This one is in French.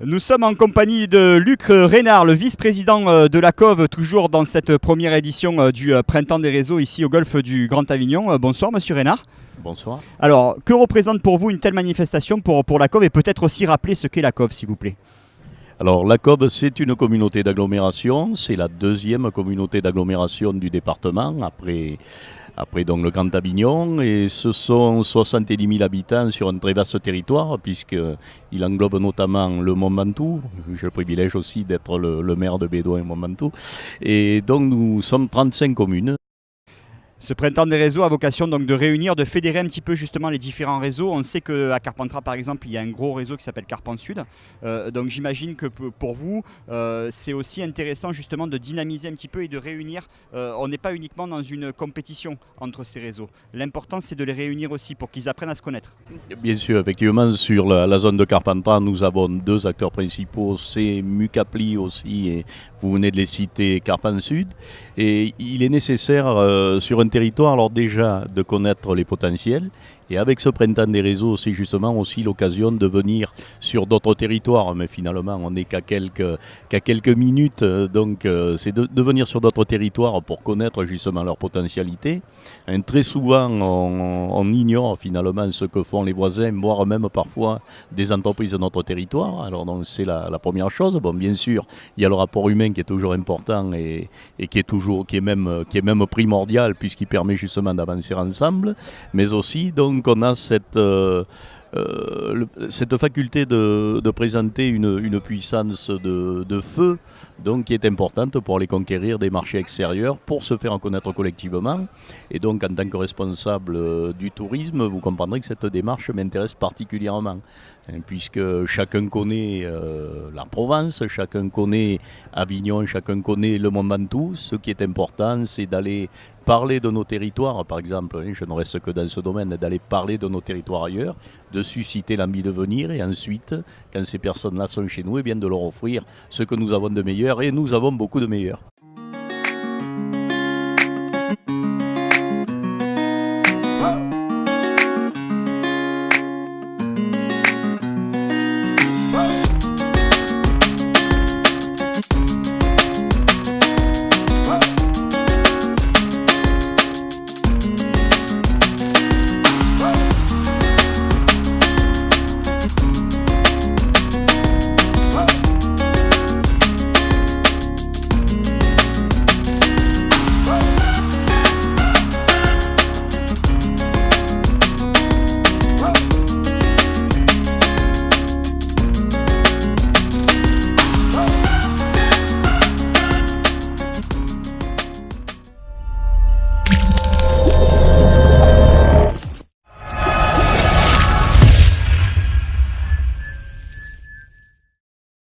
Nous sommes en compagnie de Luc Reynard, le vice-président de la COV, toujours dans cette première édition du Printemps des réseaux ici au golfe du Grand Avignon. Bonsoir Monsieur Reynard. Bonsoir. Alors, que représente pour vous une telle manifestation pour la COV et peut-être aussi rappeler ce qu'est la COV s'il vous plaît? Alors la COB, c'est une communauté d'agglomération, c'est la deuxième communauté d'agglomération du département après donc le Grand Avignon, et ce sont 70 000 habitants sur un très vaste territoire puisqu'il englobe notamment le Mont Ventoux. J'ai le privilège aussi d'être le maire de Bédoin et Mont Ventoux, et donc nous sommes 35 communes. Ce printemps des réseaux a vocation donc de réunir, de fédérer un petit peu justement les différents réseaux. On sait qu'à Carpentras par exemple, il y a un gros réseau qui s'appelle Carpent Sud. Donc j'imagine que pour vous, c'est aussi intéressant justement de dynamiser un petit peu et de réunir. On n'est pas uniquement dans une compétition entre ces réseaux. L'important c'est de les réunir aussi pour qu'ils apprennent à se connaître. Bien sûr, effectivement, sur la zone de Carpentras, nous avons deux acteurs principaux, c'est Mucapli aussi, et vous venez de les citer, Carpent Sud. Et il est nécessaire sur un territoire, alors déjà, de connaître les potentiels. Et avec ce printemps des réseaux, c'est justement aussi l'occasion de venir sur d'autres territoires. Mais finalement, on n'est qu'à quelques minutes. Donc, c'est de venir sur d'autres territoires pour connaître justement leur potentialité. Très souvent, on ignore finalement ce que font les voisins, voire même parfois des entreprises de notre territoire. Alors, donc, c'est la première chose. Bon, bien sûr, il y a le rapport humain qui est toujours important et qui est même primordial puisqu'il permet justement d'avancer ensemble. Mais aussi, donc, on a cette faculté de présenter une puissance de feu, donc qui est importante pour aller conquérir des marchés extérieurs, pour se faire connaître collectivement. Et donc en tant que responsable du tourisme, vous comprendrez que cette démarche m'intéresse particulièrement, puisque chacun connaît la Provence, chacun connaît Avignon, chacun connaît le Mont Ventoux. Ce qui est important, c'est d'aller parler de nos territoires, par exemple, je ne reste que dans ce domaine, d'aller parler de nos territoires ailleurs, de susciter l'envie de venir, et ensuite, quand ces personnes-là sont chez nous, eh bien de leur offrir ce que nous avons de meilleur, et nous avons beaucoup de meilleur.